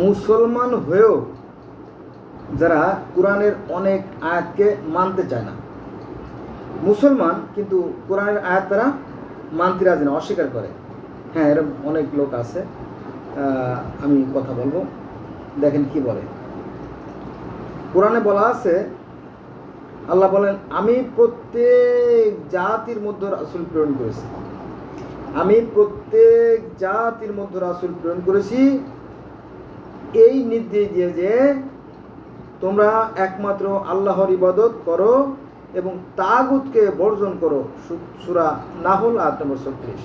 মুসলমান হয়েও যারা কোরআনের অনেক আয়াতকে মানতে চায় না, মুসলমান কিন্তু কোরআনের আয়াত তারা মানতে রাজি না, অস্বীকার করে। হ্যাঁ, এরকম অনেক লোক আছে। আমি কথা বলবো, দেখেন কি বলে। কোরআনে বলা আছে, আল্লাহ বলেন, আমি প্রত্যেক জাতির মধ্যে রাসূল প্রেরণ করেছি। আমি প্রত্যেক জাতির মধ্যে রাসূল প্রেরণ করেছি এই নির্দেশ দিয়ে যে তোমরা একমাত্র আল্লাহর ইবাদত করো এবং তাগুতকে বর্জন করো। সূরা নাহল আয়াত নম্বর 36।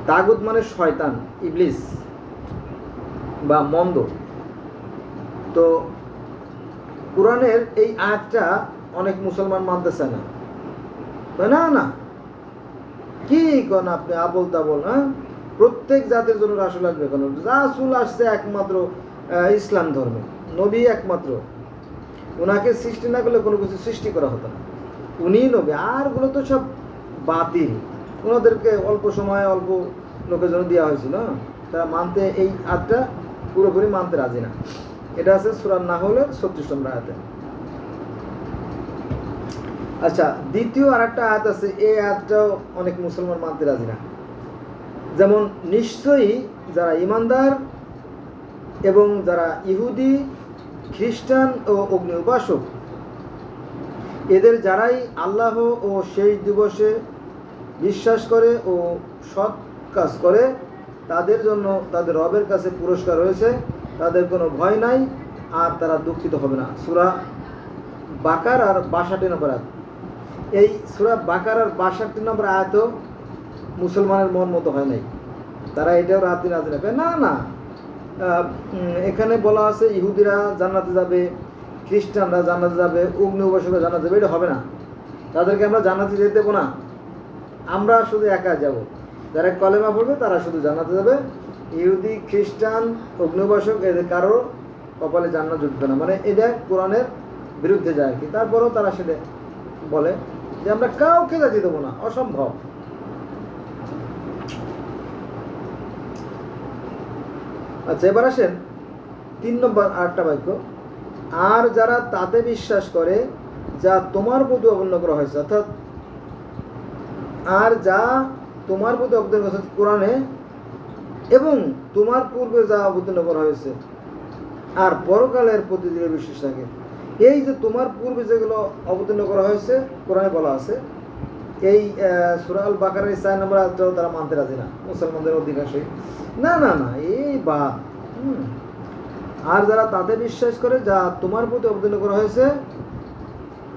তাগুত মানে শয়তান, ইবলিস বা মন্দ। তো কোরআনের এই আয়াতটা অনেক মুসলমান মানতে চায় না। না না, কি কোন আপনি আবল তাবল? হ্যাঁ, প্রত্যেক জাতির জন্য রাসূল আসবে কেন? রাসূল আসছে একমাত্র ইসলাম ধর্মে, নবী একমাত্র। ওনাকে সৃষ্টি না করলে কোনো কিছু সৃষ্টি করা হতো না, উনিই নবী। আরগুলো তো সব বাতিল। ওনাদেরকে অল্প সময় অল্প লোকের জন্য দেওয়া হয়েছিল, তারা মানতে এই আয়াতটা পুরোপুরি মানতে রাজি না। এটা আছে সূরা নাহলের 36 নম্বর আয়াতে। আচ্ছা, দ্বিতীয় আরেকটা আয়াত আছে, এই আয়াতটাও অনেক মুসলমান মানতে রাজি না। যেমন, নিশ্চয়ই যারা ঈমানদার এবং যারা ইহুদি, খ্রিস্টান ও অগ্নি উপাসক, এদের যারাই আল্লাহ ও শেষ দিবসে বিশ্বাস করে ও সৎ কাজ করে, তাদের জন্য তাদের রবের কাছে পুরস্কার রয়েছে, তাদের কোনো ভয় নাই আর তারা দুঃখিত হবে না। সূরা বাকারার 62 নম্বর আয়াত। এই সূরা বাকারার 62 নম্বর আয়াতও মুসলমানের মন মতো হয় নাই। তারা এটাও রাজি রাজি রাখে না। না, এখানে বলা আছে ইহুদিরা জান্নাতে যাবে, খ্রিস্টানরা জান্নাতে যাবে, অগ্নি উপাসকরা জান্নাতে যাবে। এটা হবে না, তাদেরকে আমরা জান্নাতে যেতে দেবো না। আমরা শুধু একা যাব, যারা কলেমা পড়বে তারা শুধু জান্নাতে যাবে। ইহুদি, খ্রিস্টান, অগ্নি উপাসক এদের কারো কপালে জান্নাত জুটবে না। মানে এটা কোরআনের বিরুদ্ধে যায় আর কি। তারপরেও তারা সেটা বলে যে আমরা কাউকে যেতে দেবো না, অসম্ভব। আচ্ছা, এবার আসেন 3 নম্বর আরেকটা বাক্য। আর যারা তাতে বিশ্বাস করে যা তোমার প্রতি অবতীর্ণ করা হয়েছে, অর্থাৎ আর যা তোমার প্রতি অবতীর্ণ করা হয়েছে কোরআনে, এবং তোমার পূর্বে যা অবতীর্ণ করা হয়েছে, আর পরকালের প্রতি যে বিশ্বাস থাকে। এই যে তোমার পূর্বে যেগুলো অবতীর্ণ করা হয়েছে কোরআনে বলা আছে, এই সূরা আল বাকারার 4 নম্বর আয়াতটাও তারা মানতে রাজি না, মুসলমানদের অধিকাংশই। না না না, এই বাদ। আর যারা তাতে বিশ্বাস করে যা তোমার প্রতি অবতীর্ণ করা হয়েছে,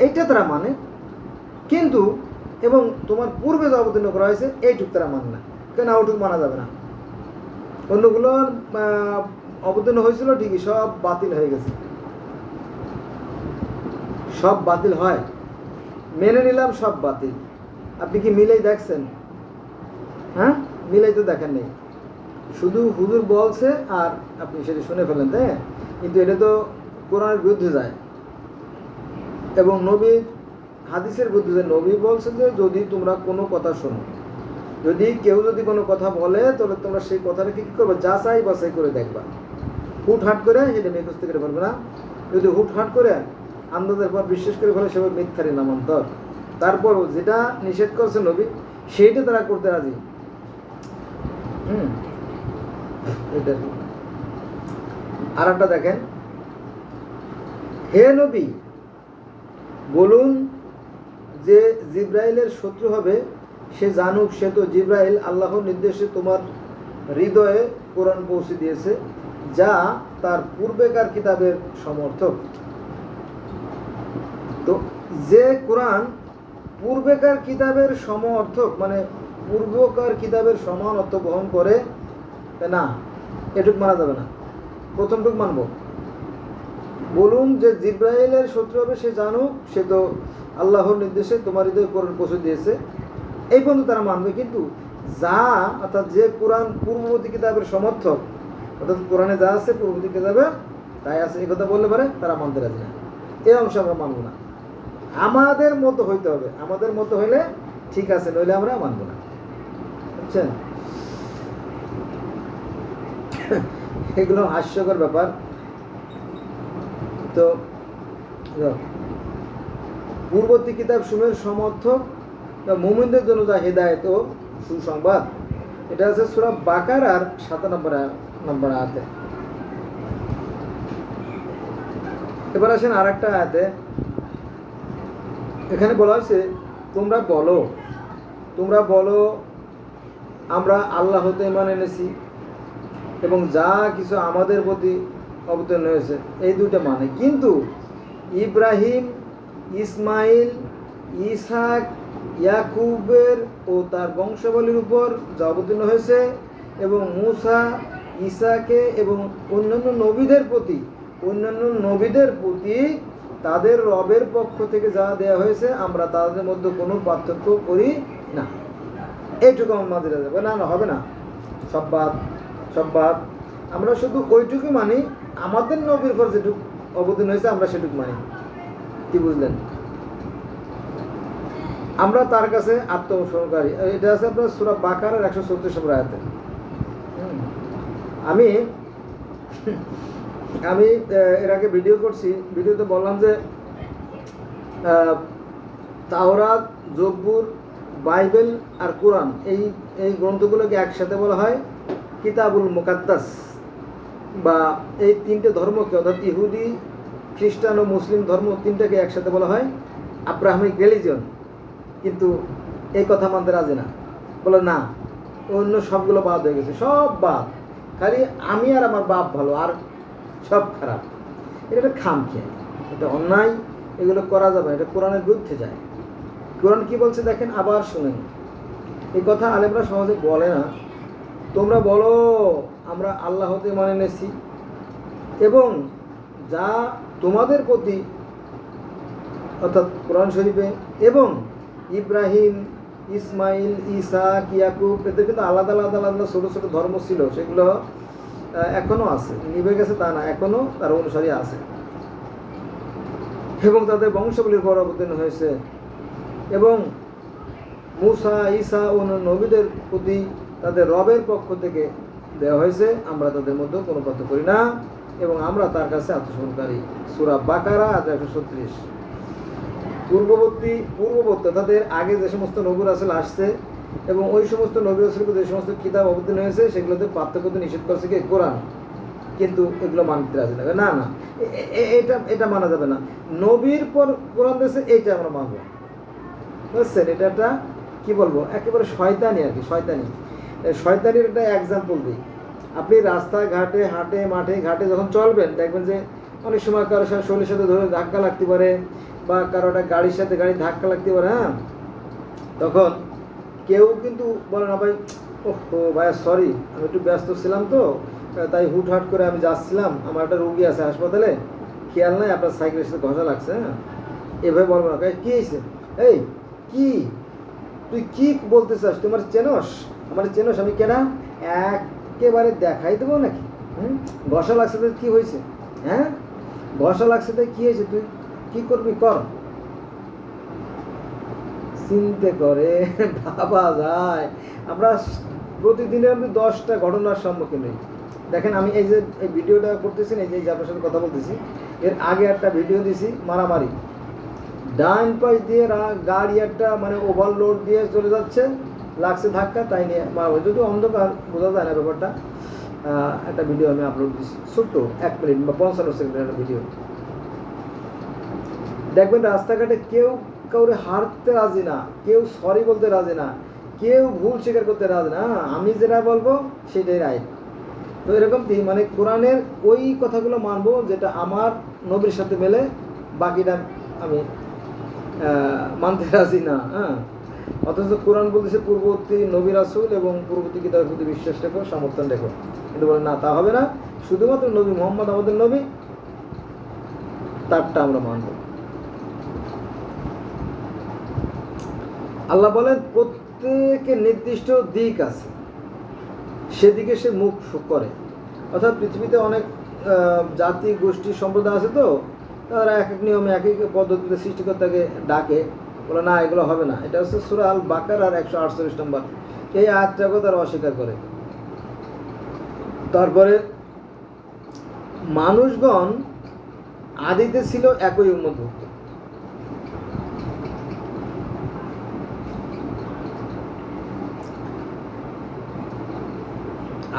এইটা তারা মানে, কিন্তু এবং তোমার পূর্বে যা অবতীর্ণ করা হয়েছে এইটুক তারা মানে না। কেন? ওটুক মানা যাবে না। অন্যগুলো অবতীর্ণ হয়েছিল ঠিকই, সব বাতিল হয়ে গেছে। সব বাতিল হয়, মেনে নিলাম, সব বাতিল। আপনি কি মিলেই দেখছেন? হ্যাঁ, মিলেই তো দেখেন নেই, শুধু হুজুর বলছে আর আপনি সেটা শুনে ফেলেন, তাই? কিন্তু এটা তো কোরআনের বিরুদ্ধে যায় এবং নবীর হাদিসের বিরুদ্ধে যায়। নবী বলছে যে যদি তোমরা কোনো কথা শোনো, যদি কেউ যদি কোনো কথা বলে, তবে তোমরা সেই কথাটা কি করবে? যাচাই বাছাই করে দেখবা। হুটহাট করে সেটা মুখস্থ করে পারবে না। যদি হুটহাট করে আন্দাজের পর বিশ্বাস করে ফেলে, সেভাবে মিথ্যারই নামান্তর। তারপরও যেটা নিষেধ করছে নবী, সেইটা তারা করতে রাজি। এটা আর একটা দেখেন, হে নবী বলুন যে জিব্রাইলের শত্রু হবে সে জানুক, সে তো জিব্রাইল আল্লাহর নির্দেশে তোমার হৃদয়ে কোরআন পৌঁছে দিয়েছে, যা তার পূর্বেকার কিতাবের সমর্থক। তো যে কোরআন পূর্বেকার কিতাবের সমর্থক, মানে পূর্বকার কিতাবের সমান অর্থ বহন করে, না, এটুক মানা যাবে না। প্রথমটুক মানব। বলুন যে জিব্রাইলের শত্রু হবে সে জানুক, সে তো আল্লাহর নির্দেশে তোমার হৃদয়ে কোরআন পৌঁছে দিয়েছে, এই পর্যন্ত তারা মানবে। কিন্তু যা, অর্থাৎ যে কোরআন পূর্ববর্তী কিতাবের সমর্থক, অর্থাৎ কোরআনে যা আছে পূর্ববর্তী কিতাবে তাই আছে, এই কথা বললে পারে তারা মানতে রাজি না। এই অংশ আমরা মানব না। আমাদের মতো হইতে হবে, আমাদের মতো হইলে ঠিক আছে, নইলে আমরা মানব না। বুঝছেন? এগুলো হাস্যকর ব্যাপার। তো পূর্ববর্তী কিতাব সমূহের সমর্থক মুমিনদের জন্য যা হেদায়েত ও সুসংবাদ। এটা আছে সূরা বাকারার 97 আয়াতে। এবার আসেন আর একটা আয়াতে, এখানে বলা হয়েছে তোমরা বলো আমরা আল্লাহ হতে ঈমান এনেছি এবং যা কিছু আমাদের প্রতি অবতীর্ণ হয়েছে, এই দুইটা মানে। কিন্তু ইব্রাহিম, ইসমাইল, ইসহাক, ইয়াকুবের ও তার বংশাবলীর উপর যা অবতীর্ণ হয়েছে এবং মূসা, ঈসাকে এবং অন্যান্য নবীদের প্রতি তাদের রবের পক্ষ থেকে যা দেয়া হয়েছে আমরা তাদের মধ্যে কোনো পার্থক্য করি না। এইটুকু আমাদের যাবে না, হবে না, সব বাদ। আমরা শুধু ওইটুকু মানি, আমাদের নবীর পর যেটুকু অবতীর্ণ হয়েছে আমরা সেটুকু মানি। কি বুঝলেন? আমরা তার কাছে আত্মসমর্পণকারী। এটা আছে আপনার সূরা বাকারার 134 নম্বর আয়াতে। আমি এর আগে ভিডিও করছি, ভিডিওতে বললাম যে তাওরাত, জব্বুর, বাইবেল আর কোরআন এই গ্রন্থগুলোকে একসাথে বলা হয় কিতাবুল মুকাদ্দাস, বা এই তিনটে ধর্মকে অর্থাৎ ইহুদি, খ্রিস্টান ও মুসলিম ধর্ম তিনটাকে একসাথে বলা হয় আব্রাহামিক রিলিজিয়ন। কিন্তু এই কথা মানতে রাজি না, বলে না অন্য সবগুলো বাদ হয়ে গেছে, সব বাদ, খালি আমি আর আমার বাপ ভালো, আর সব খারাপ। এটা একটা খামখেয়ালি, এটা অন্যায়, এগুলো করা যাবে, এটা কোরআনের বিরুদ্ধে যায়। কোরআন কি বলছে দেখেন, আবার শুনেন। এই কথা আলেমরা সহজে বলে না। তোমরা বলো আমরা আল্লাহ হতে ঈমান এনেছি এবং যা তোমাদের প্রতি অর্থাৎ কোরআন শরীফে এবং ইব্রাহিম, ইসমাইল, ইসহাক, ইয়াকুব, এদের কিন্তু আলাদা ছোটো ছোটো ধর্ম ছিল, সেগুলো এখনও আছে, নিভে গেছে তা না, এখনও তার অনুসারী আছে এবং তাদের বংশাবলীর পর অবতীর্ণ হয়েছে এবং মূসা, ঈসা ও নবীদের প্রতি তাদের রবের পক্ষ থেকে দেওয়া হয়েছে, আমরা তাদের মধ্যে কোনো পার্থক্য করি না এবং আমরা তার কাছে আত্মসমর্পণকারী। সূরা বাকারা 136। পূর্ববর্তী তাদের আগে যে সমস্ত নবী রাসূল আসছে এবং ওই সমস্ত নবী রাসূলকে যে সমস্ত কিতাব অবতীর্ণ হয়েছে সেগুলোতে পার্থক্য নিষেধ করছে কি কোরআন, কিন্তু এগুলো মানতে রাজি না। না এটা মানা যাবে না, নবীর পর কোরআন দিয়েছে এইটা আমরা মানব, বুঝছেন? এটা একটা কি বলবো, একেবারে শয়তানি আর কি, শয়তানির একটা এক্সাম্পল দিই। আপনি রাস্তাঘাটে, মাঠে ঘাটে যখন চলবেন, দেখবেন যে অনেক সময় কারোর সাথে শরীরের সাথে ধরে ধাক্কা লাগতে পারে বা কারোটা গাড়ির সাথে ধাক্কা লাগতে পারে। হ্যাঁ, তখন কেউ কিন্তু বলে না ভাই, ওহো ভাইয়া সরি, আমি একটু ব্যস্ত ছিলাম তো তাই হুটহাট করে আমি যাচ্ছিলাম, আমার একটা রোগী আছে হাসপাতালে, খেয়াল নাই আপনার সাইকেলের সাথে ঘষা লাগছে। হ্যাঁ, এভাবে বলবো না। কী হয়েছে? এই তুই কি বলতে চাস? তোমার আমার চেনস, আমি কেনা একেবারে দেখাই দেবো নাকি? ঘষা লাগছে তো কী হয়েছে? হ্যাঁ, ঘষা লাগছে তো কী হয়েছে? তুই কি করবি কর। চিন্তা করে ভাবা যায়, আমরা প্রতিদিনের আমি 10টা ঘটনার সম্মুখীন হই। দেখেন, আমি এই যে এই ভিডিওটা করতেছি, এই যে আপনার সাথে কথা বলতেছি, এর আগে একটা ভিডিও দিছি মারামারি, ডান পাশ দিয়ে গাড়ি একটা মানে ওভারলোড দিয়ে চলে যাচ্ছে, লাগছে ধাক্কা, তাই নিয়ে মারামারি। যদি অন্ধকার বোঝা যায় না ব্যাপারটা, একটা ভিডিও আমি আপলোড দিচ্ছি, ছোট্ট 1 মিনিট বা 55 সেকেন্ডের একটা ভিডিও। দেখবেন রাস্তাঘাটে কেউ কাউরে হারতে রাজি না, কেউ সরি বলতে রাজি না, কেউ ভুল স্বীকার করতে রাজি না। আমি যেটা বলবো সেটাই রাইট। তো এরকম মানে কোরআনের ওই কথাগুলো মানবো যেটা আমার নবীর সাথে মেলে, বাকিটা আমি মানতে রাজি না। হ্যাঁ, অথচ কোরআন বলতেছে পূর্ববর্তী নবী রাসূল এবং পূর্ববর্তী কিতাবের প্রতি বিশ্বাস রেখো, সমর্থন রেখো, কিন্তু বলে না, তা হবে না, শুধুমাত্র নবী মুহাম্মদ আমাদের নবী, তারটা আমরা মানব। আল্লাহ বলেন প্রত্যেকের নির্দিষ্ট দিক আছে, সেদিকে সে মুখ করে। অর্থাৎ পৃথিবীতে অনেক জাতি, গোষ্ঠী, সম্প্রদায় আছে, তো তারা এক এক নিয়মে এক এক পদ্ধতিতে সৃষ্টিকর্তাকে ডাকে, বলে না এগুলো হবে না। এটা হচ্ছে সূরা আল বাকারার 148 নম্বর। এই আয়াতটাকে তারা অস্বীকার করে। তারপরে মানুষগণ আদিতে ছিল একই উম্মতভুক্ত।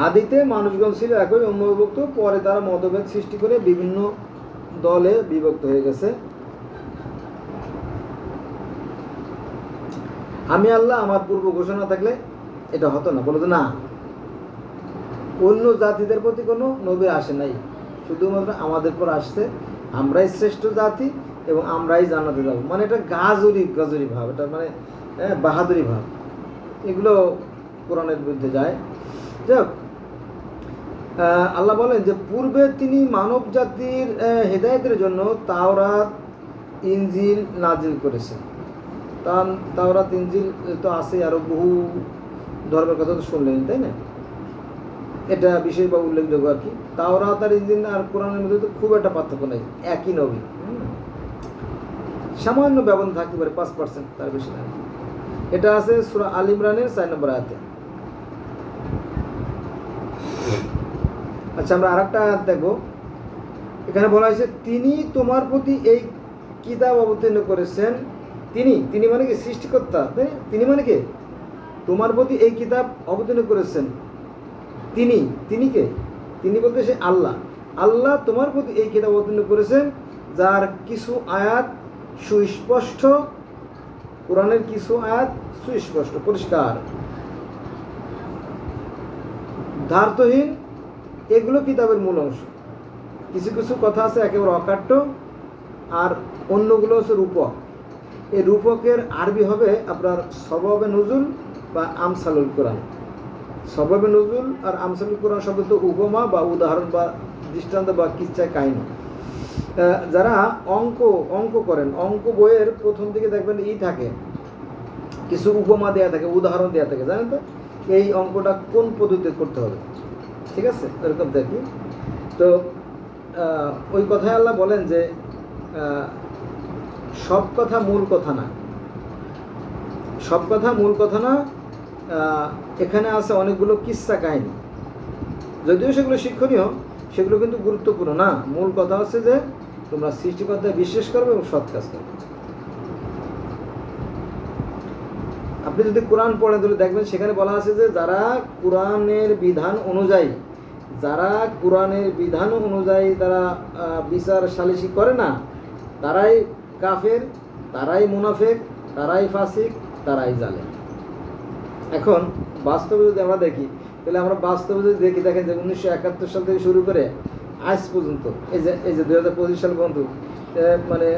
আদিতে মানুষগণ ছিল একই উম্মতভুক্ত, পরে তারা মতভেদ সৃষ্টি করে বিভিন্ন দলে বিভক্ত হয়ে গেছে। আমি আল্লাহ আমার পূর্ব ঘোষণা থাকলে এটা হতো না, বলতো না, অন্য জাতিদের প্রতি কোনো নবী আসে নাই, শুধুমাত্র আমাদের পর আসছে, আমরাই শ্রেষ্ঠ জাতি এবং আমরাই জান্নাতে যাব। মানে এটা গাজরি ভাব, এটা মানে বাহাদুরি ভাব, এগুলো কোরআনের বিরুদ্ধে যায়। যাক, আল্লাহ বলেন যে পূর্বে তিনি মানব জাতির হেদায়েতের জন্য তাওরাত ইনজিল নাজিল করেছেন। তাওরাত ইনজিল তো আছে, আরও বহু ধর্মের কথা তো শুনলেন, তাই না? এটা বিশেষ বা উল্লেখযোগ্য আর কি। তাওরাত আর ইনজিল আর কোরআনের মধ্যে তো খুব একটা পার্থক্য নেই, একই নবী, সামান্য ব্যবধান থাকতে পারে 5%, তার বেশি না। এটা আছে সূরা আল ইমরানের 4 নম্বর আয়াতে। আচ্ছা, আমরা আরেকটা আয়াত দেখব। এখানে বলা হয়েছে তিনি তোমার প্রতি এই কিতাব অবতীর্ণ করেছেন। তিনি মানে কি? সৃষ্টিকর্তা। তিনি মানে কি? তোমার প্রতি এই কিতাব অবতীর্ণ করেছেন। তিনি কে? তিনি বলতে সে আল্লাহ তোমার প্রতি এই কিতাব অবতীর্ণ করেছেন, যার কিছু আয়াত সুস্পষ্ট, কোরআনের কিছু আয়াত সুস্পষ্ট, পরিষ্কার, ধার্তহীন, এগুলো কিতাবের মূল অংশ। কিছু কিছু কথা আছে একেবারে অকাট্য, আর অন্যগুলো হচ্ছে রূপক। এই রূপকের আরবি হবে আপনার সবাবে নজুল বা আমসালুল কোরআন। সবাবে নজুল আর আমসালুল কোরআন শব্দ তো উপমা বা উদাহরণ বা দৃষ্টান্ত বা কিচ্ছা কাহিনী। যারা অঙ্ক করেন, অঙ্ক বইয়ের প্রথম দিকে দেখবেন থাকে কিছু উপমা দেওয়া থাকে, উদাহরণ দেওয়া থাকে, জানেন তো এই অঙ্কটা কোন পদ্ধতিতে করতে হবে, ঠিক আছে? এরকম দেখি তো ওই কথায় আল্লাহ বলেন যে সব কথা মূল কথা না, সব কথা মূল কথা না। এখানে আছে অনেকগুলো কিস্সা কাহিনী, যদিও সেগুলো শিক্ষণীয়, সেগুলো কিন্তু গুরুত্বপূর্ণ না। মূল কথা হচ্ছে যে তোমরা সৃষ্টিকর্তায় বিশ্বাস করবে এবং সৎ কাজ করবে। আপনি যদি কোরআন পড়েন তাহলে দেখবেন সেখানে বলা আছে যে যারা কোরআনের বিধান অনুযায়ী তারা বিচার সালিসি করে না, তারাই কাফের, তারাই মুনাফিক, তারাই ফাসিক, তারাই জালেম। এখন বাস্তবে যদি আমরা দেখি, তাহলে আমরা বাস্তবে যদি দেখেন যে 1971 সাল থেকে শুরু করে আজ পর্যন্ত এই যে 2025 সাল পর্যন্ত মানে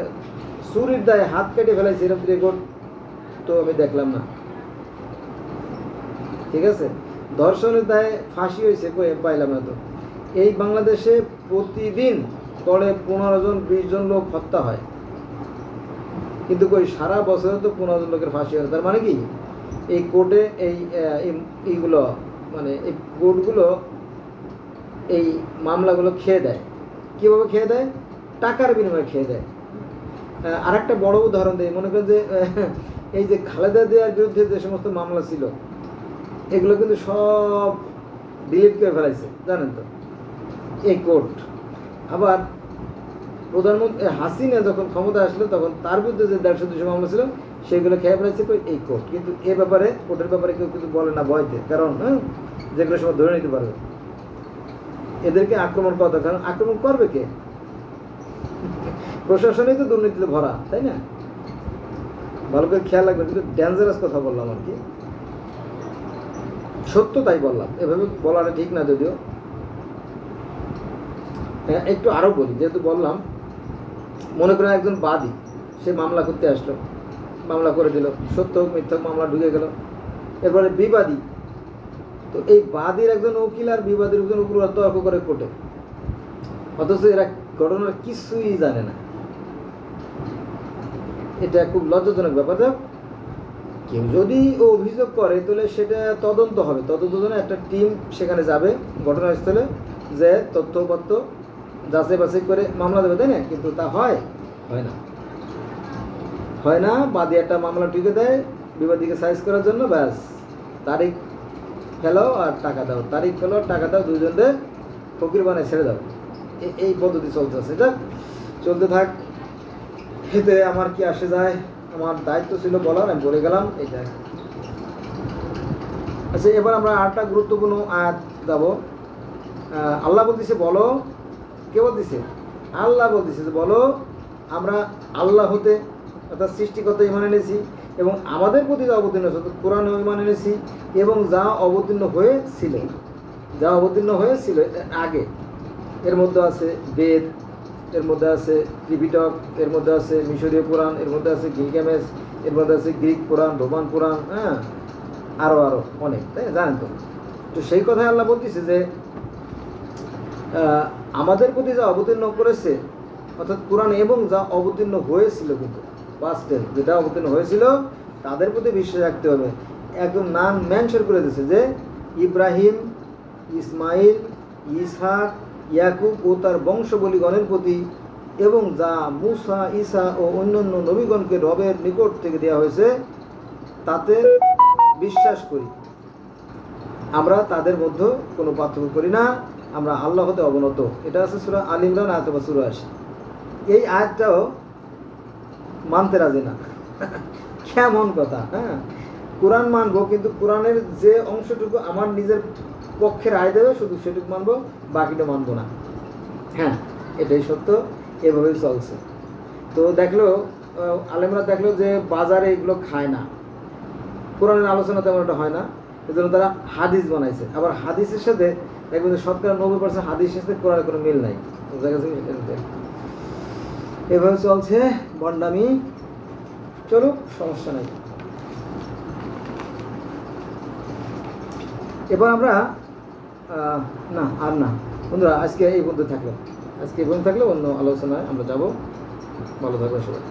চুরির দায়ে হাত কেটে ফেলাইছে এরকম রেকর্ড তো আমি দেখলাম না, ঠিক আছে? ধর্ষণের দায়ে ফাঁসি হয়েছে, পাইলাম না তো। এই বাংলাদেশে প্রতিদিন গড়ে 15 জন 20 জন লোক হত্যা হয়, কিন্তু সারা বছরে তো 15 জন লোকের ফাঁসি হয়। তার মানে কি এই কোর্টে এইগুলো মানে এই কোর্টগুলো এই মামলাগুলো খেয়ে দেয়। কীভাবে খেয়ে দেয়? টাকার বিনিময়ে খেয়ে দেয়। আরেকটা বড় উদাহরণ দেয়, মনে করেন যে এই যে খালেদা জিয়ার বিরুদ্ধে যে সমস্ত মামলা ছিল, এগুলো কিন্তু সব ডিলিট করে ফেলাইছে, জানেন তো, এই কোর্ট। আবার প্রধানমন্ত্রী হাসিনা যখন ক্ষমতা আসলো তখন তার বিরুদ্ধে যে 150-200 মামলা ছিল সেগুলো খেয়ে ফেলাইছে এই কোর্ট। কিন্তু কোর্টের ব্যাপারে কেউ কিছু বলে না ভয়তে, কারণ যেগুলো সময় ধরে নিতে পারবে। এদেরকে আক্রমণ করা, কারণ আক্রমণ করবে কে? প্রশাসনেই তো দুর্নীতিতে ভরা, তাই না? ভালো করে খেয়াল রাখবেন, কিন্তু ডেঞ্জারাস কথা বললাম আর কি, সত্য তাই বললাম, এভাবে বলাটা ঠিক না। যদিও একটু আরও বলি, যেহেতু বললাম, মনে করেন একজন বাদী, সে মামলা করতে আসলো, মামলা করে দিল, সত্য মিথ্যা মামলা ঢুকে গেল। এরপরে বিবাদী, তো এই বাদীর একজন উকিল আর বিবাদীর একজন উকিল তর্ক করে কোর্টে, অথচ এরা ঘটনার কিছুই জানে না। এটা খুব লজ্জাজনক ব্যাপার। কেউ যদি অভিযোগ করে তাহলে সেটা তদন্ত হবে, তদন্তের জন্য একটা টিম সেখানে যাবে ঘটনাস্থলে, যে তথ্যপত্র যাচাই বাছাই করে মামলা দেবে, তাই না? কিন্তু তা হয় না। বাদী একটা মামলা টিকে দেয় বিবাদীকে সাইজ করার জন্য, ব্যাস তারিখ ফেলাও আর টাকা দাও, তারিখ ফেলাও টাকা দাও, দুজনদের ফকির বানায় ছেড়ে দাও। এই পদ্ধতি চলতেছে, এটা চলতে থাক। এতে আমার কি আসে যায়, আমার দায়িত্ব ছিল বলার, আমি বলে গেলাম এইটা। আচ্ছা, এবার আমরা আরেকটা গুরুত্বপূর্ণ আয়াত যাবো। আল্লাহ বলতেছে বলো, কে বলতেছে? আল্লাহ বলতেছে যে বলো আমরা আল্লাহ হতে অর্থাৎ সৃষ্টিকর্তা ইমান এনেছি, এবং আমাদের প্রতি যা অবতীর্ণ হয়েছে অর্থাৎ কোরআনে ইমান এনেছি, এবং যা অবতীর্ণ হয়েছিল, যা অবতীর্ণ হয়েছিল আগে, এর মধ্যে আছে বেদ, এর মধ্যে আছে ত্রিপিটক, এর মধ্যে আছে মিশরীয় পুরাণ, এর মধ্যে আছে গিলগামেশ, এর মধ্যে আছে গ্রিক পুরাণ, রোমান পুরাণ, হ্যাঁ, আরও অনেক, তাই জানেন তো। তো সেই কথায় আল্লাহ বলতেছে যে আমাদের প্রতি যা অবতীর্ণ করেছে অর্থাৎ কোরআন, এবং যা অবতীর্ণ হয়েছিল, কিন্তু পাস্টের যেটা অবতীর্ণ হয়েছিল তাদের প্রতি বিশ্বাস রাখতে হবে। একদম নাম মেনশন করে দিয়েছে যে ইব্রাহিম, ইসমাইল, ইসহাক, ইয়াকুব ও তার বংশবলীগণের প্রতি, এবং যা মুসা, ঈসা ও অন্যান্য নবীগণকে রবের নিকট থেকে দেওয়া হয়েছে তাতে বিশ্বাস করি। আমরা তাদের মধ্যে কোনো পার্থক্য করি না, আমরা আল্লাহ হতে অবনত। এটা আছে সূরা আল ইমরান আয়াত নম্বর 84। এই আয়াতটাও মানতে রাজি না। কেমন কথা! হ্যাঁ, কোরআন মানবো, কিন্তু কোরআনের যে অংশটুকু আমার নিজের পক্ষে রায় দেবে শুধু সেটুকু মানবো, বাকিটা মানবো না। হ্যাঁ, এটাই সত্য, এভাবেই চলছে। তো দেখলো আলেমরা দেখলো যে বাজারে এগুলো খায় না, কোরআনের আলোচনা তেমন একটা হয় না, এজন্য তারা হাদিস বানাইছে। আবার হাদিসের সাথে দেখবেন যে শতকরা 90% হাদিসের সাথে কোরআনের কোনো মিল নাই। এভাবে চলছে ভণ্ডামি, চলুক, সমস্যা নাই। এবার আমরা না আর না বন্ধুরা, আজকে এই পর্যন্ত থাকলো, অন্য আলোচনায় আমরা যাব। ভালো থাকবে সবাই।